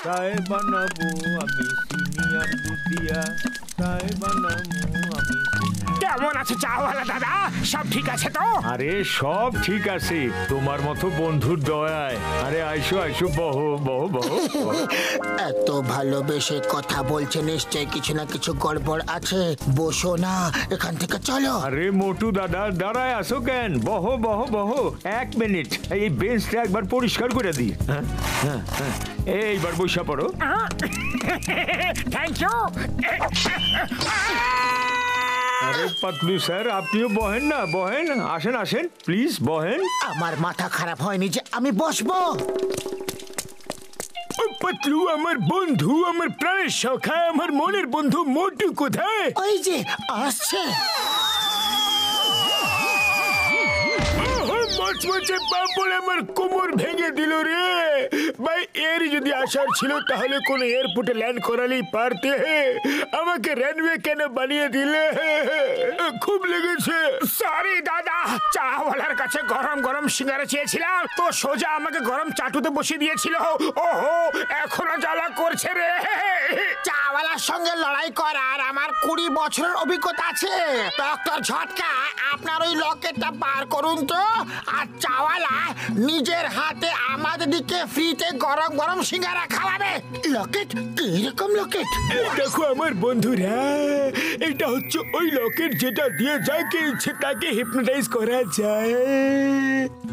চায় বানাবো আমি সিনিয়র দুধিয়া, চায় বানাবো আমি। কেমন আছে চাওয়ালা দাদা? সব ঠিক আছে তো? আরে সব ঠিক আছে, তোমার মতো বন্ধুর দয়ায়। আরে আইসো আইসো, বহো বহো বহো। এত ভালোবেসে কথা বলছে, নিশ্চয় কিছু না কিছু গড়বড় আছে। বসো না, এখান থেকে চলো। আরে মোটু দাদা, দাঁড়ায় আসো কেন? বহো বহো বহো, 1 মিনিট এই বেঞ্চটা একবার পরিষ্কার করে দিই। হ্যাঁ হ্যাঁ হ্যাঁ, এইবার বসে পড়ো। Thank you. আরে পাতলু স্যার, আপনিও বহেন না, বহেন, আসেন আসেন প্লিজ বহেন। আমার মাথা খারাপ হয়নি যে আমি বসবো? পাতলু আমার বন্ধু, আমার প্রাণের সখা, আমার মনের বন্ধু মোটু কোথায়? ওই যে আসছে। মচমচে পাপড় আমার কোমর ভেঙে দিল রে ভাই। এর যদি আসার ছিল তাহলে কোন এয়ারপোর্টে ল্যান্ড করালেই পারতে, আমাকে রানওয়ে কেন বানিয়ে দিলে? খুব লেগেছে। সরি দাদা, চাওয়ালার কাছে গরম গরম সিঙ্গারা চেয়েছিলাম তো সোজা আমাকে গরম চাটুতে বসিয়ে দিয়েছিল। ওহো, এখনো জ্বালা করছে রে। চাওয়ালার সঙ্গে লড়াই করার আমার 20 বছরের অভিজ্ঞতা আছে। ডক্টর ঝটকা, আপনার ওই লকেটটা বার করুন তো। আর চাওয়ালা নিজের হাতে আমাদের দিকে ফ্রিতে গরম গরম সিঙ্গারা খাওয়াবে। লকেট? কিরকম লকেট? দেখো আমার বন্ধুরা, এটা হচ্ছে ওই লকেট যেটা দিয়ে যাকে ইচ্ছে তাকে হিপনোটাইজ করা যায়।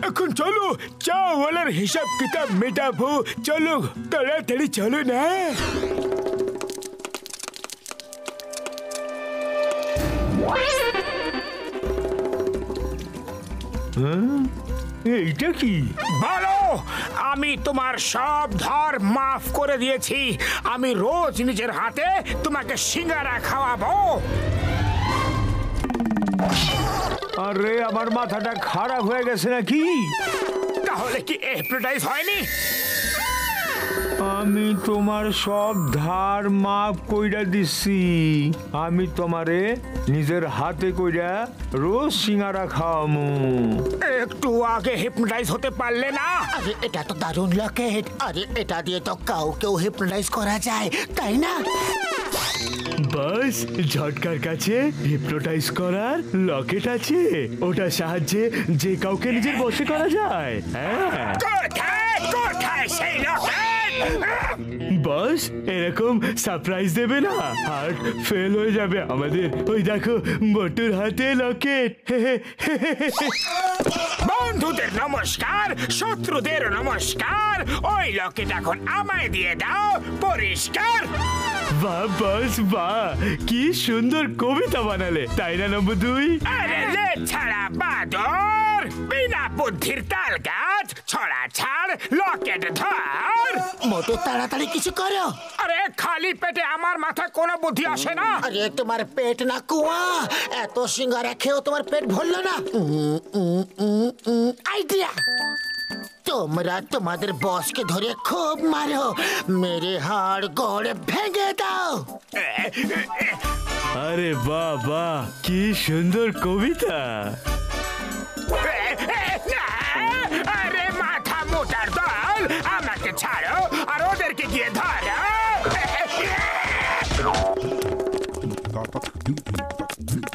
এখন চলো চাওয়ালার হিসাব কিতাব মেটাবো। চলো তাড়াতাড়ি চলো না। এইটা কি? বলো, আমি তোমার সব ধার মাফ করে দিয়েছি। আমি রোজ নিজের হাতে তোমাকে সিঙ্গারা খাওয়াবো। আরে আমার মাথাটা খারাপ হয়ে গেছে নাকি? তাহলে কি হিপনোটাইজ হয়নি? আমি তোমার সব ধার মাফ কইরা দিছি। আমি তোমারে নিজের হাতে কইরা রোজ সিঙ্গারা খাওয়ামু। একটু আগে হিপনোটাইজ হতে পারলে না? আরে এটা তো দারুণ লকেট। আরে এটা দিয়ে তো কাউকেও হিপনোটাইজ করা যায়, তাই না? বাস, ঝটকার কাছে হিপনোটাইজ করার লকেট আছে। ওটার সাহায্যে যে কাউকে নিজের বশে করা যায়। হ্যাঁ কোথায় কোথায় সেই লকেট? বস, এরকম সারপ্রাইজ দেবে না, হার্ট ফেল হয়ে যাবে আমাদের। ওই দেখো মোটুর হাতে লকেট। বন্ধুদের নমস্কার, শত্রুদের নমস্কার। ওই লকেট এখন আমায় দিয়ে দাও, পরিষ্কার। বাহ বস বাহ, কি সুন্দর কবিতা বানালে, তাই না নম্বর 2? আরে লে ছাড়া বাদর, বিনা বুদ্ধির তাল গাছ, ছড়া ছাড়, লকেট ধর। মোটু তাড়াতাড়ি কিছু করো। আরে খালি পেটে আমার মাথায় কোনো বুদ্ধি আসে না। আরে তোমার পেট না কুয়া, এত সিঙ্গারা খেয়েও তোমার পেট ভরলো না। আইডিয়া, তোমরা তোমাদের বসকে ধরে খুব মারো, মেরে হাড় গড়ে ভেঙে দাও। আরে বাহ বাহ, কি সুন্দর কবিতা। আরে মাথা মোটার দল, আমাকে ছাড়ো আর ওদেরকে গিয়ে ধরো।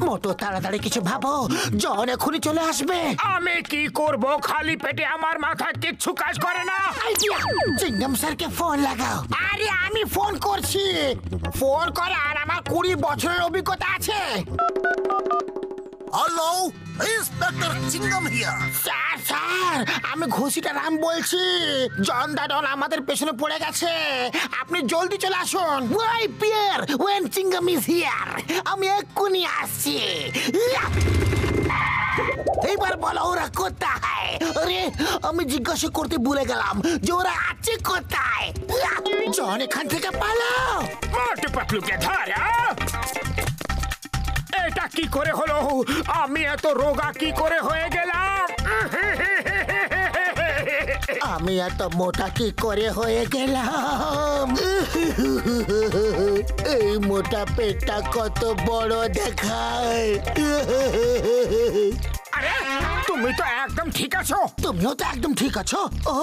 মোটু তাড়াতাড়ি কিছু ভাবো, জন এখনই চলে আসবে। আমি কি করব? খালি পেটে আমার মাথা কিচ্ছু কাজ করে না। আইডিয়া, চিংগাম স্যারকে ফোন লাগাও। আরে আমি ফোন করছি। ফোন করার আমার 20 বছরের অভিজ্ঞতা আছে। Hello, inspector Chingam here. Sir sir, আমি ঘুষিটা রাম বলছি। জন দাডন আমাদের পেছনে পড়ে গেছে, আপনি জলদি চলে আসুন। Why fear, when Chingam is here. আমি এক্ষুনি আসছি। এইবার বলো ওরা কোথায়? আরে আমি জিজ্ঞাসা করতে ভুলে গেলাম যে ওরা আছে কোথায়। জন এখান থেকে পালাও। মোটু পাতলুকে ধরো। এটা কি করে হলো? আমি এত রোগা কি করে হয়ে গেলাম? আমি এত মোটা কি করে হয়ে গেলাম? এই মোটা পেটটা কত বড় দেখায়। আরে তুমি তো একদম ঠিক আছো। তুমিও তো একদম ঠিক আছো। ও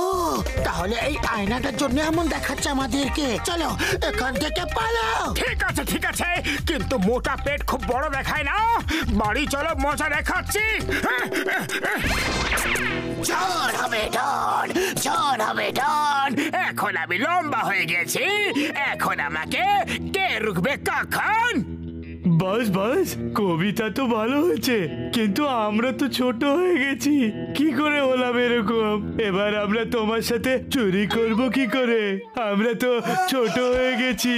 তাহলে এই আয়নাটার জন্য এমন দেখাচ্ছে আমাদেরকে। চলো এখান থেকে পালাও। ঠিক আছে কিন্তু মোটা পেট খুব বড় দেখায় না। বাড়ি চলো, মজা দেখাচ্ছি। চোর হবে ডন। এখন আমি লম্বা হয়ে গেছি, এখন আমাকে কে রুখবে কখন? বাস কবিতা তো ভালো হয়েছে, কিন্তু আমরা তো ছোট হয়ে গেছি। কি করে হলাম এরকম? এবার আমরা তোমার সাথে চুরি করব কি করে? আমরা তো ছোট হয়ে গেছি।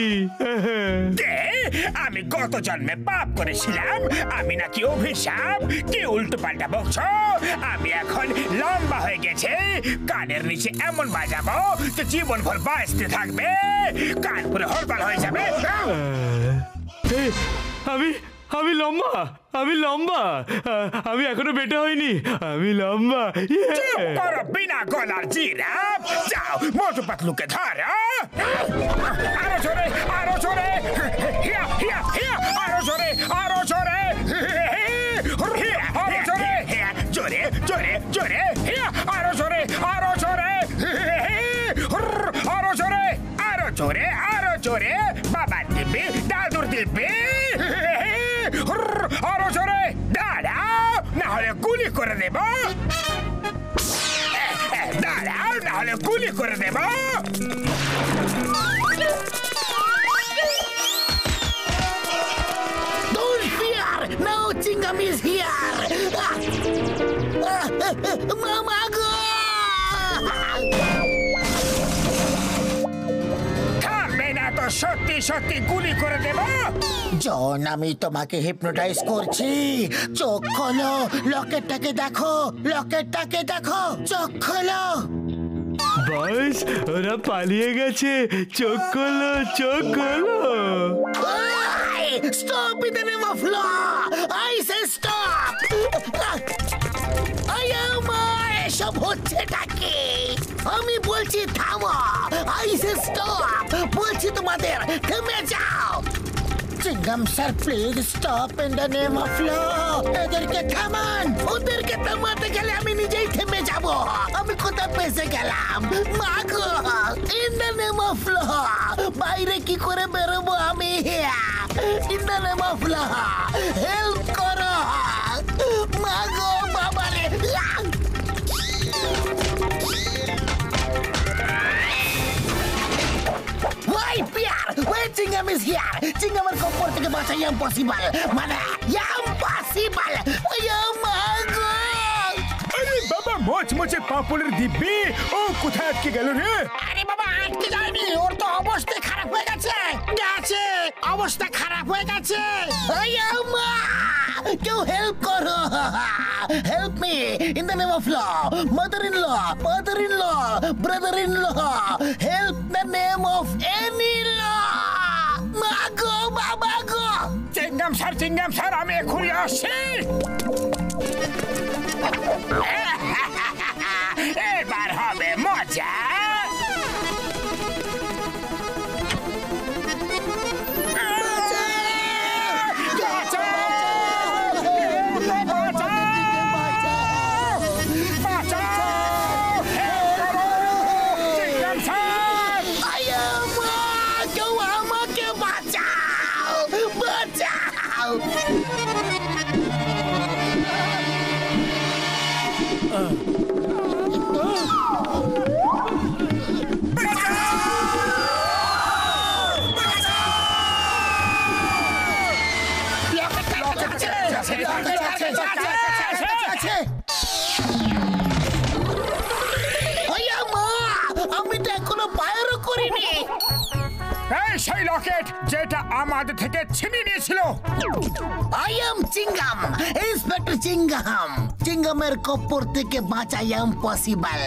আমি গত জন্মে পাপ করেছিলাম, আমি নাকি অভিশাপ? কি উল্টো পাল্টা বকছো? আমি এখন লম্বা হয়ে গেছে, কানের নিচে এমন বাজাবো যে জীবন ভর বাঁচতে থাকবে, কান পুরো হরতাল হয়ে যাবে। আমি লম্বা, আমি এখনো বেটা হইনি, আমি লম্বা। বিনা গলার জিরাফ, যাও মোটু পাতলুকে ধরো। আরো জোরে, আরো জোরে, আরো জোরে, আরো জোরে, জোরে জোরে জোরে, আরো জোরে, আরো জোরে, আরো জোরে, আরো জোরে, আরো জোরে। বাবার দিব্যি, দাদুর দিব্যি, আরো জোরে। দাঁড়াও, না হলে গুলি করে দেব। দাঁড়াও, না হলে গুলি করে দেব। Don't fear! No Chingam is here! Mama go! থামবে না তো, সত্যি সত্যি গুলি করে দেব। জন, আমি তোমাকে হিপনোটাইজ করছি। চোখ খোলো, লকেটটাকে দেখো, লকেটটাকে দেখো, চোখ খোলো। বাস ওরা পালিয়ে গেছে, চোখ খোলো, চোখ খোলো। Stop in the name of law! I say stop! এসব হচ্ছেটা কি? আমি বলছি থামো। I say stop! বলছি তোমাদের থেমে যাও। Chingam sir, please stop in the name of law. এদেরকে থামান। ওদেরকে থামাতে গেলে আমি নিজেই থেমে যাব। আমি কোথায় ফেসে গেলাম? মাগো, in the name of law. বাইরে কি করে বেরোবো আমি? In the name of law, help করো। মাগো, বাবারে। Why, Pierre? Why Chingam is here? Chingamer kompor থেকে বাঁচা impossible. মানে impossible. মাগো। আরে বাবা, মোচমোচে পাপড়ের দিব্যি, ও কোথায় আটকে গেল রে? আরে বাবা, আটকে যায়নি, ওর তো অবস্থা খারাপ হয়ে গেছে। অবস্থা খারাপ হয়ে গেছে। কেউ হেল্প করো। Help me in the name of law. Mother in law, brother in law, help the name of any law. মাগো, বাবা গো। চিংগাম স্যার, আমি এখনই আসছি। এবার হবে মজা। আমি তো এখনো বাইরও করিনি। এই সেই লকেট যেটা আমাদের থেকে ছিনিয়ে নিয়েছিল। I am Chingam, inspector চিঙ্গাম। চিঙ্গামের কপ্পর থেকে বাঁচা ইম্পসিবল,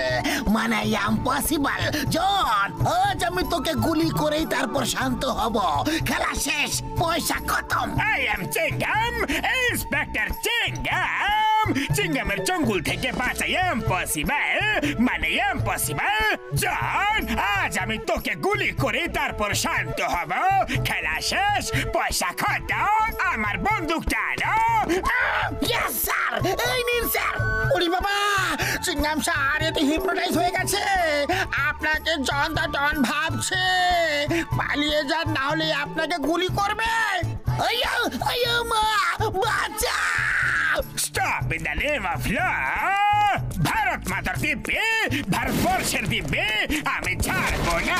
মানে ইম্পসিবল। জন, আজ আমি তোকে গুলি করেই তারপর শান্ত হব। খেলা শেষ, পয়সা খতম। I am Chingam, inspector চিঙ্গাম। চিংগামের জঙ্গল থেকে বাঁচা ইম্পসিবল, মানে ইম্পসিবল। জন, আজ আমি তোকে গুলি করে তারপর শান্ত হব। খেলা শেষ, পয়সা খতম, আমার বন্দুকটা আনো। ইয়েস স্যার, এই নিন স্যার। ওরে বাবা, চিংগাম স্যার এতে হিপনোটাইজ হয়ে গেছে। আপনাকে জন দা ডন ভাবছে। পালিয়ে যান, না হলে আপনাকে গুলি করবে। আইয়ো আইয়ো মা, বাঁচাও। Stop in the name of law. Bharat মাতার দিব্যে, ভারতবর্ষের দিব্যে আমি ছাড়বো না।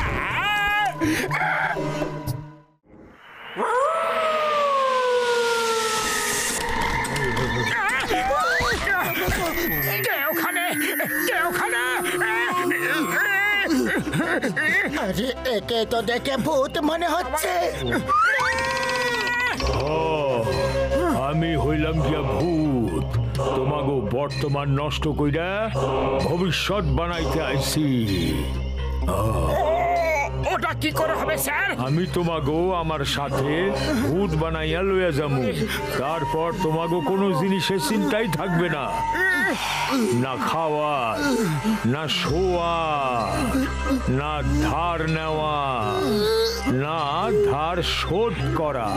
আরে একে তো দেখে ভূত মনে হচ্ছে। আমি হইলাম গিয়া ভূত, তোমাগো বর্তমান নষ্ট কইরা ভবিষ্যৎ বানাইতে আইছি। ওটা কি করে হবে স্যার? আমি তোমাগো আমার সাথে ভূত বানাইয়া লইয়া যাবো। তারপর তোমাগো কোনো জিনিসের চিন্তাই থাকবে না, না খাওয়া, না শোয়া, না ধার নেওয়া, না ধার শোধ করা।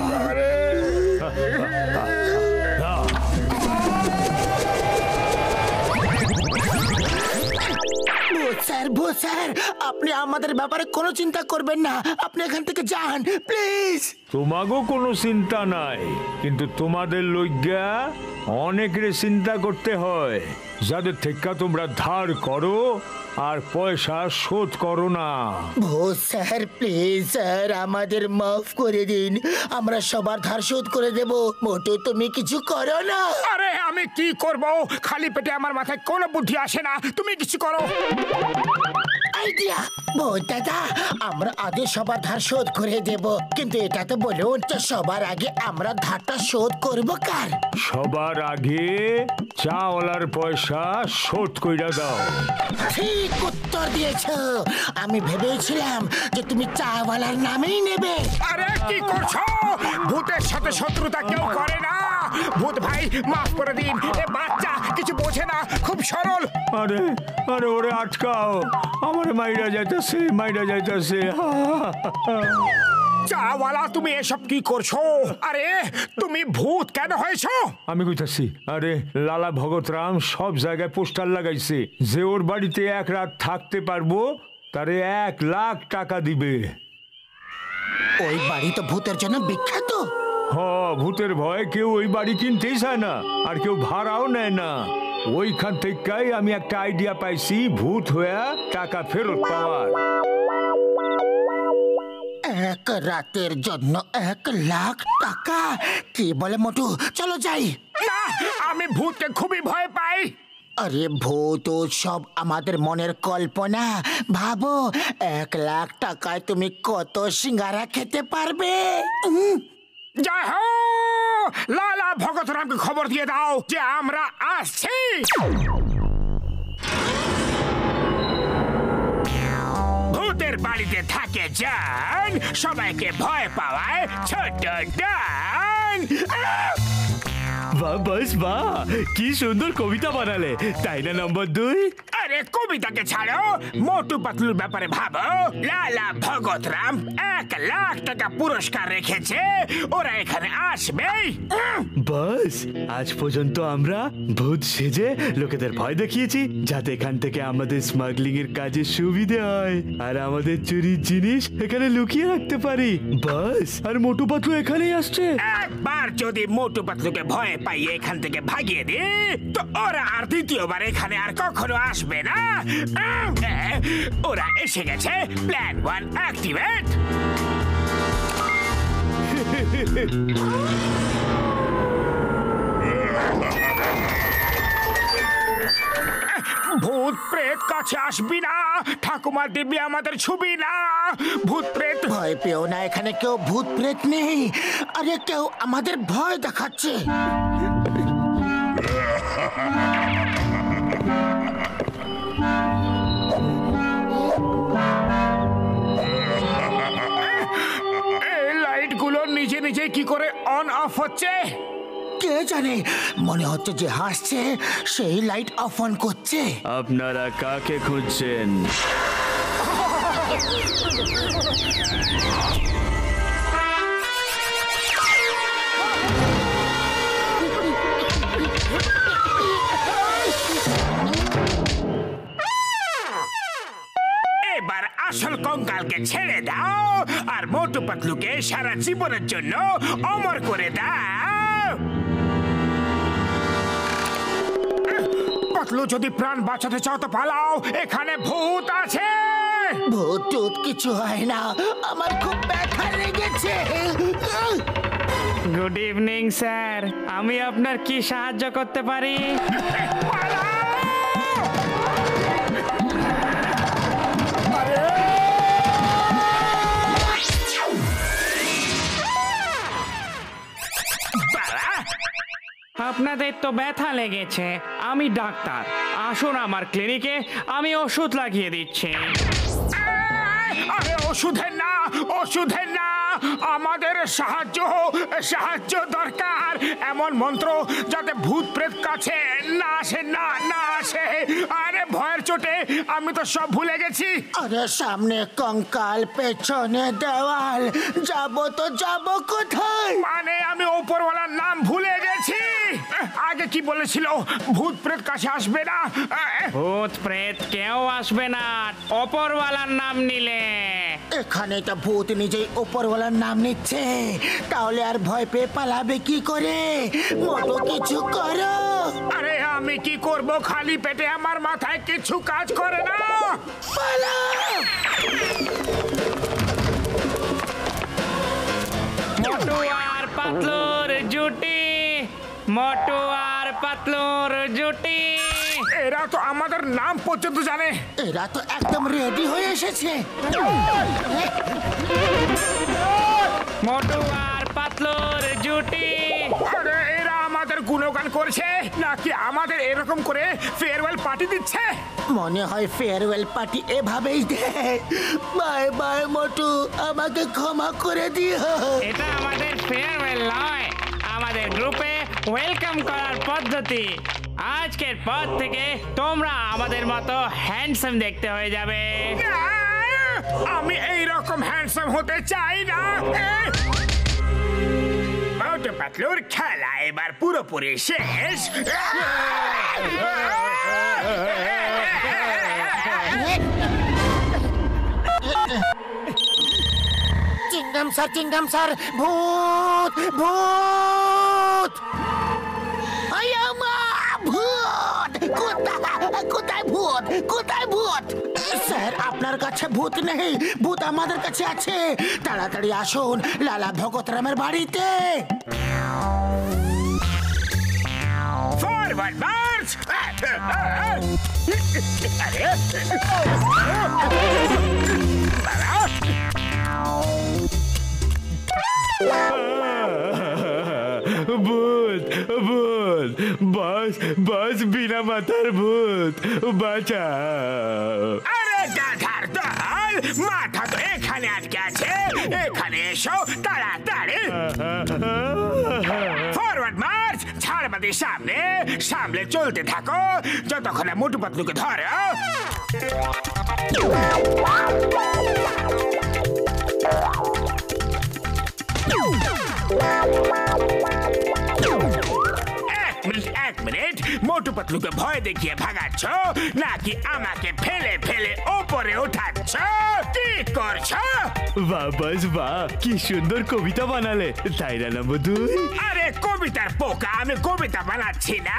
ভূত স্যার, আপনি আমাদের ব্যাপারে কোনো চিন্তা করবেন না। আপনি এখান থেকে যান প্লিজ। তোমাগো কোনো চিন্তা নাই, কিন্তু তোমাদের লইগা অনেকের চিন্তা করতে হয়, যাদের থেকে তোমরা ধার করো আর পয়সা শোধ করো না। ভূত স্যার, প্লিজ স্যার, আমাদের মাফ করে দিন। আমরা সবার ধার শোধ করে দেব। মোটু, তুমি কিছু করো না। আরে আমি কি করব? খালি পেটে আমার মাথায় কোনো বুদ্ধি আসে না। তুমি কিছু করো। আইডিয়া। ভূত দাদা, আমরা আগে সবার ধার শোধ করে দেব, কিন্তু এটা তো বলুন যে সবার আগে আমরা ধারটা শোধ করব কার? সবার আগে চাওয়ালার পয়সা শোধ কইরা দাও। ঠিক উত্তর দিয়েছো। আমি ভেবেছিলাম যে তুমি চাওয়ালার নামেই নেবে। আরে কি করছো? ভূতের সাথে শত্রুতা কেউ করে না। ভূত ভাই মাফ করে দিন, এ বাচ্চা কিছু বোঝে না, খুব সরল। আরে আরে ওরে আটকাও, আমার মাইরা যাইতেছে, মাইরা যাইতেছে। চাওয়ালা, তুমি এসব কি করছো? আরে তুমি ভূত কেন হয়েছো? আমি কইতাছি, আরে লালা ভগতরাম সব জায়গায় পোস্টার লাগাইছে যে ওর বাড়িতে এক রাত থাকতে পারবো তারে 1 লাখ টাকা দিবে। ওই বাড়ি তো ভূতের জন্য বিখ্যাত। ভূতের ভয়ে কেউ ওই বাড়ি কিনতেই চায় না, আর কেউ ভাড়াও নেয় না। ওইখান থেকেই আমি একটা আইডিয়া পাইছি ভূত হয়ে টাকা ফেরত পাওয়ার। 1 রাতের জন্য 1 লাখ টাকা? কি বলে মোটু, চলো যাই। না, আমি ভূতকে খুবই ভয় পাই। আরে ভূত সব আমাদের মনের কল্পনা। ভাবো, 1 লাখ টাকায় তুমি কত সিঙ্গারা খেতে পারবে? জয় হো! লালা ভগতরামকে খবর দিয়ে দাও যে আমরা আসছি। ভূতের বাড়িতে থাকে যান, সবাইকে ভয় পাওয়ায় ছোট ডান। বাহ, বাস বাহ, কি সুন্দর কবিতা বানালে, তাই না নম্বর 2? আরে কবিতাকে ছাড়ো, মোটু পাতলুর ব্যাপারে ভাবো। লালা ভগতরাম 1 লাখ টাকা পুরস্কার রেখেছে, ওরা এখানে আসবে। বাস, আজ পর্যন্ত আমরা ভূত সেজে লোকেদের ভয় দেখিয়েছি, যাতে এখান থেকে আমাদের স্মাগলিং এর কাজে সুবিধে হয় আর আমাদের চুরির জিনিস এখানে লুকিয়ে রাখতে পারি। বাস, আর মোটু পাতলু এখানেই আসছে। একবার যদি মোটু পাতলুকে ভয় পাইয়ে এখান থেকে ভাগিয়ে দি, তো ওরা আর দ্বিতীয়বার এখানে আর কখনো আসবে না। ওরা এসে গেছে। Plan 1 activate. ভূত প্রেত কাছে আসবি না, ঠাকুমা দিব্যি আমাদের ছবি না। ভূত প্রেত ভয় পেও না, এখানে কেউ ভূত প্রেত নেই। আরে কেউ আমাদের ভয় দেখাচ্ছে। এই লাইটগুলো নিজে নিজে কি করে অন অফ হচ্ছে? কে জানে, মনে হচ্ছে যে হাসছে সেই লাইট অফ অন করছে। আপনারা কাকে খুঁজছেন? এবার আসল কঙ্কালকে ছেড়ে দাও আর মোটু পাতলুকে সারা জীবনের জন্য অমর করে দাও। পাতলু, যদি প্রাণ বাঁচাতে চাও তো পালাও, এখানে ভূত আছে। ভূত টুত কিছু হয় না, আমার খুব ব্যথা লেগেছে। গুড ইভিনিং স্যার, আমি আপনার কি সাহায্য করতে পারি? আপনাদের তো ব্যথা লেগেছে, আমি ডাক্তার। আসুন আমার ক্লিনিকে, আমি ওষুধ লাগিয়ে দিচ্ছি। আরে ওষুধের না, ওষুধের না, আমাদের সাহায্য দরকার। এমন মন্ত্র যাতে ভূত প্রেত কাছে না আসে, না আসে। আরে ভয়ের চোটে আমি তো সব ভুলে গেছি। আরে সামনে কঙ্কাল, পেছনে দেওয়াল, যাব কোথায়? মানে আমি ওপরওয়ালার নাম ভুলে গেছি। আগে কি বলেছিল? ভূত প্রেত কাছে আসবে না। ভূত প্রেত কেউ আসবে না অপরওয়ালার নাম নিলে। এখানে তো ভূত নিজেই ওপরওয়ালার নাম নিচ্ছে, তাহলে আর ভয় পেয়ে পালাবে কি করে? মোটো কিছু করো। আরে আমি কি করব? খালি পেটে আমার মাথায় কিছু কাজ করে না। পালাও। মোটু আর পাতলুর জুটি, মোটু আর পাতলুর জুটি। এরা তো আমাদের নাম পর্যন্ত জানে। এরা তো একদম রেডি হয়ে এসেছে। মোটু আর পাতলুর জুটি। আরে এরা আমাদের গুণগান করছে নাকি আমাদের এরকম করে ফেয়ারওয়েল পার্টি দিচ্ছে? মনে হয় ফেয়ারওয়েল পার্টি এভাবেই দেয়। বাই বাই মোটু, আমাকে ক্ষমা করে দিও। এটা আমাদের ফেয়ারওয়েল নয়, আমাদের গ্রুপে ওয়েলকাম করার পদ্ধতি। আজকের পর থেকে তোমরা আমাদের মতো হ্যান্ডসাম দেখতে হয়ে যাবে। না, আমি এই রকম হ্যান্ডসাম হতে চাই না। মোটু পাতলুর খেলা এবার পুরোপুরি শেষ। চিংগাম স্যার, ভূত ভূত। ভূত কোথায় ভূত? কোথায় ভূত? স্যার, আপনার কাছে ভূত নেই, ভূত আমাদের কাছে আছে। তাড়াতাড়ি আসুন লালা ভগতরামের বাড়িতে। Forward March! ভূত ভূত, বস বিনা মাথার ভূত, বাঁচাও। আরে গাধার দল, মাথা তো এখানে আটকে আছে। এখানে এসো তাড়াতাড়ি। Forward March! ছাড় বাদে সামনে চলতে থাকো যতক্ষণ মোটু পাতলুকে ধরো। এক মিনিট, মোটু পাতলুকে ভয় দেখিয়ে ভাগাচ্ছ নাকি আমাকে ফেলে ফেলে ওপরে ওঠাচ্ছ? কি করছো? বাহ বস বাহ, কি সুন্দর কবিতা বানালে, তাই না নম্বর 2? আরে কবিতার পোকা, আমি কবিতা বানাচ্ছি না,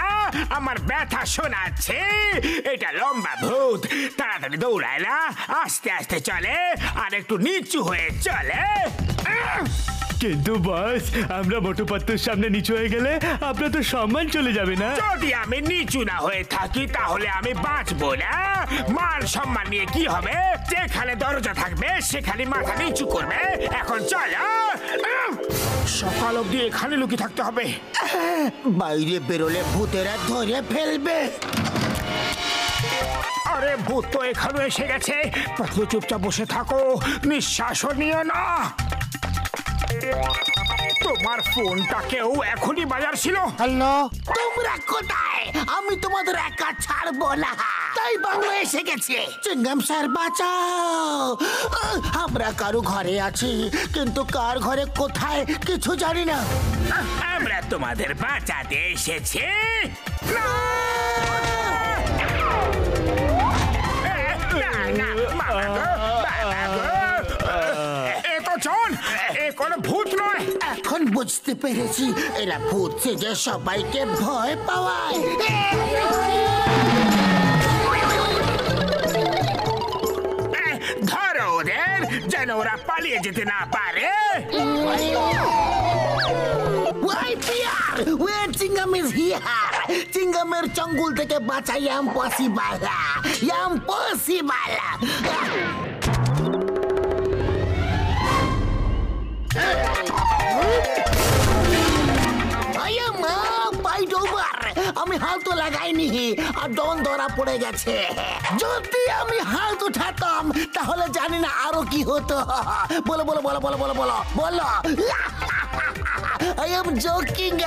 আমার ব্যথা শোনাচ্ছি। এটা লম্বা ভূত, তাড়াতাড়ি দৌড়ায় না, আস্তে আস্তে চলে আর একটু নিচু হয়ে চলে। কিন্তু বস, আমরা মোটু পাত্তুর সামনে নিচু হয়ে গেলে আপনার তো সম্মান চলে যাবে না? যদি আমি নিচু না হয়ে থাকি তাহলে আমি বাঁচবো না। মান সম্মান নিয়ে কি হবে? যেখানে দরজা থাকবে সেখানে মাথা নিচু করবে। এখন চলো, সকাল অবধি এখানে লুকিয়ে থাকতে হবে। বাইরে বেরোলে ভূতেরা ধরে ফেলবে। আরে ভূত তো এখানে এসে গেছে। পাতলু চুপচাপ বসে থাকো, নিঃশ্বাসও নিও না। তোমার ফোনটা কেউ এখনই বাজার ছিল। হ্যালো, তোমরা কোথায়? আমি তোমাদের একা ছাড়বো না, তাই বাংলা এসে গেছে। চিংগাম স্যার বাঁচাও। আমরা কারো ঘরে আছি, কিন্তু কার ঘরে কোথায় কিছু জানি না। আমরা তোমাদের বাঁচাতে এসেছি। এ তো চল, এ কোনো ভূত নয়। এখন বুঝতে পেরেছি, এরা ভূত সেজে সবাইকে ভয় পাওয়ায়। ধরো ওদের, যেন ওরা পালিয়ে যেতে না পারে। Why Pierre? Where Chingam is here? চিঙ্গামের চঙ্গুল থেকে বাঁচা ইম্পসিবল, ইম্পসিবল। আমি হাত তো লাগাইনি আর ডন ধরা পড়ে গেছে। যদি আমি হাত উঠাতাম তাহলে জানি না আরো কি হতো। বলো বলো বলো বলো বলো বলো বলো। I am joking.